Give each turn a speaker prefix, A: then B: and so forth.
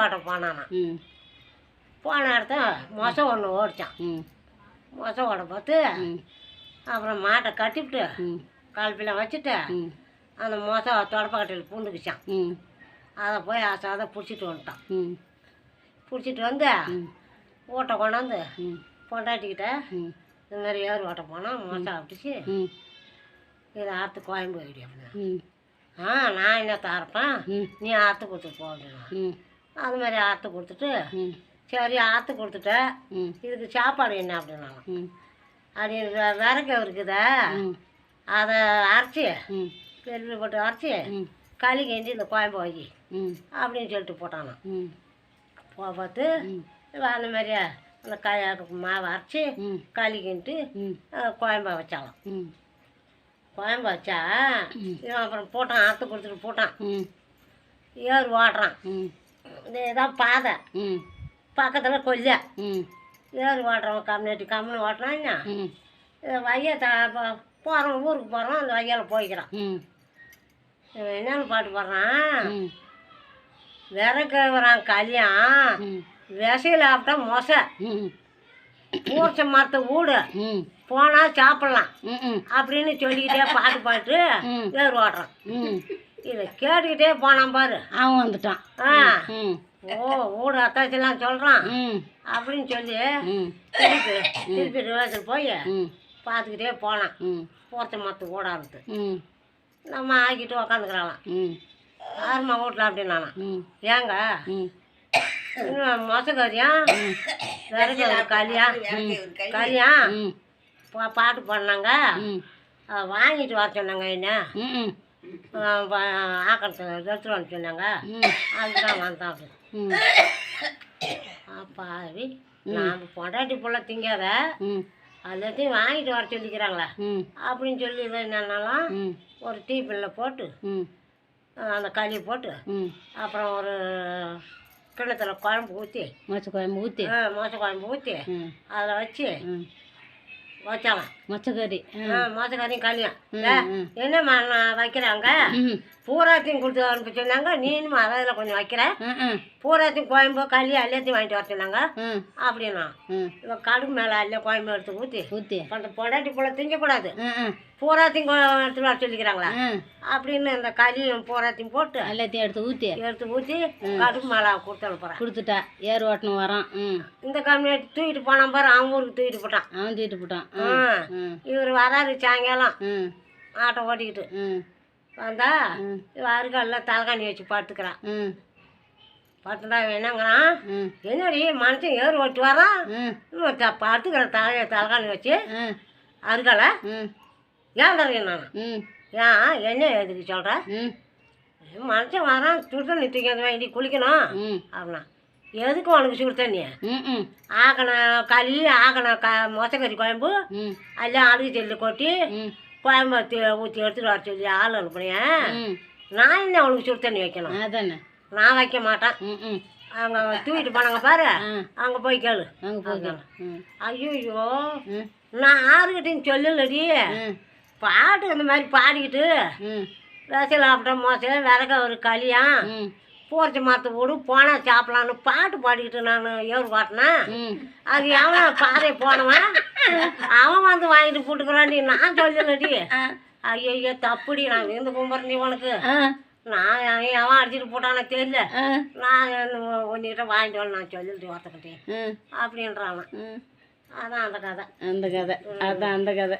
A: ஓட்ட போனானா. போன இடத்த மொசை ஒன்று ஓடிச்சான். மொசை ஓட பார்த்து அப்புறம் மாட்டை கட்டிவிட்டு கலப்பிலாம் வச்சுட்டு அந்த மொசை தொடப்பக்கட்டையில் பூந்துக்குச்சான். அதை போய் அதை பிடிச்சிட்டு வந்துட்டான். பிடிச்சிட்டு வந்து ஓட்டை கொண்டாந்து பொண்டாட்டிக்கிட்ட இந்த மாதிரி ஏறு ஓட்ட போனால் மொசை அப்படிச்சு இதை ஆற்று கோயம்பு ஐடி அப்படின்னு. நான் என்னத்தை அரைப்பேன், நீ ஆற்று கொடுத்துட்டு போ அப்படின்னா. அது மாதிரி ஆற்று கொடுத்துட்டு சரி ஆற்று கொடுத்துட்ட, இதுக்கு சாப்பாடு என்ன அப்படின்னாலும் அப்படின்னு விறகு இருக்குதா அதை அரைச்சி பெரிய போட்டு அரைச்சி களி கிண்டி இந்த கோயம்பு வை அப்படின்னு சொல்லிட்டு போட்டானா. பார்த்து அந்த மாதிரியா அந்த மாவை அரைச்சி களி கிண்டி கோயம்பா வச்சாலாம். கோயம்பு வச்சா இவன் அப்புறம் போட்டான், ஆற்று கொடுத்துட்டு போட்டான். ஏறு ஓடுறான். இதான் பாதை பக்கத்தில் கொல்ல ஏறு ஓடுறவன் கம்முன்னு ஓட்டுறாங்க. வைய போகிறோம், ஊருக்கு போகிறோம், அந்த வையால் போய்க்கிறான். என்னென்னு பாட்டு போடுறான், விறகு வரான் களியான் விசையில் ஆப்பிட்டா மொசை ஊர்ச்ச மரத்தை வீடு போனால் சாப்பிட்லாம் அப்படின்னு சொல்லிக்கிட்டே பாட்டு பாட்டு ஏறு ஓடுறான். இதை கேட்டுக்கிட்டே போனான் பாரு, அவன் வந்துட்டான். வீடு அத்தாச்செல்லாம் சொல்கிறான் அப்படின்னு சொல்லி திருப்பி ரிவர்ஸில் போய் பார்த்துக்கிட்டே போனான். ஊர்ச்ச மரத்து ஓடாது நம்ம ஆக்கிட்டு உக்காந்துக்கிறாளாம். யாருமா வீட்டில் அப்படின்னானா. ஏங்க இன்னும் மொசக்கறியான் விறகு களியான் பாட்டு பாடினாங்க, வாங்கிட்டு வர சொன்னாங்க. என்ன ஆக்கத்தை எடுத்துட்டு சொன்னாங்க, அதுதான் வந்தான். அப்பாவி நான் பொண்டாட்டி புள்ள திங்காத எல்லாத்தையும் வாங்கிட்டு வர சொல்லிக்கிறாங்களே அப்படின்னு சொல்லி என்னன்னாலும் ஒரு டீப்பில் போட்டு அந்த களி போட்டு அப்புறம் ஒரு கிணத்துல குழம்பு ஊற்றி மொச்சை குழம்பு ஊற்றி அதில் வச்சு வச்சாலாம். மொச்சக்கறியும் களியும் என்னம்மா நான் வைக்கிறாங்க, பூராத்தையும் கொடுத்து அனுப்ப சொன்னாங்க, நீனும் அதில் கொஞ்சம் வைக்கிறேன், பூராத்தையும் குழம்பு களி எல்லாத்தையும் வாங்கிட்டு வர சொன்னாங்க அப்படின்னா. இப்போ கடுகு மேலே எல்லாம் குழம்பு எடுத்து ஊற்றி அந்த பொண்டாட்டி போல திங்கக்கூடாது, பூராத்தையும் எடுத்துட்டு வர சொல்லிக்கிறாங்களா அப்படின்னு இந்த களியும் பூராத்தையும் போட்டு எல்லாத்தையும் எடுத்து ஊற்றி கடுகு மேலே கொடுத்து அனுப்புறேன்.
B: ஏறு ஓட்டணும் வரான்.
A: இந்த கம்யூனிட்டி தூக்கிட்டு போனான் பாரு, அவன் ஊருக்கு தூக்கிட்டு போட்டான். இவர் வராரு சாயங்காலம் ஆட்டோ ஓட்டிக்கிட்டு வந்தா அருகாலில் தலைகாணி வச்சு படுத்துக்கிறான். படுத்துட்டா என்னங்கிறான், என்னடி மனுஷன் ஏறு ஓட்டு வரான் படுத்துக்கிற தலைகாணி வச்சு அருகால ஏன் தரேன் நான் ஏன் என்ன எதுக்கு சொல்கிறேன், மனுஷன் வரான் சுடு தண்ணி தூக்கி வேண்டி குளிக்கணும் அப்படின்னா. எதுக்கு உனக்கு சுடு தண்ணி ஆக்கணும் களி ஆக்கணும் மொச்சக்கறி குழம்பு எல்லாம் அழுகு செல்லு கொட்டி குழம்பு ஊற்றி எடுத்துகிட்டு வர சொல்லி ஆள் அனுப்புனேன். நான் என்ன உனக்கு சுடு தண்ணி வைக்கணும்,
B: அதானே நான்
A: வைக்க மாட்டேன். அவங்க தூக்கிட்டு போனாங்க பாரு, அங்கே போய் கேளு. ஐயோ நான் ஆறுகிட்டையும் சொல்லலடி, பாட்டு இந்த மாதிரி பாடிக்கிட்டு விசையில் ஆப்பிட்ட மோசை விறக ஒரு களியான் போர்ச்சி மரத்தை போடு போனால் சாப்பிட்லான்னு பாட்டு பாடிக்கிட்டு நான் ஏறு பாட்டினேன். அது எவன் பாதை போனவன் அவன் வந்து வாங்கிட்டு போட்டுக்கிறான்டி, நான் சொல்லலடி. ஐயோ தப்புடி, நான் விருந்து கும்பிட்றேன் உனக்கு, நான் அவன் அடிச்சுட்டு போட்டானே தெரியல, நான் ஒன்றிக்கிட்ட வாங்கிட்டு வரேன் நான் சொல்லிட்டு ஒருத்தக்கிட்டே அப்படின்றான். அதான் அந்த கதை.
B: அதான் அந்த கதை.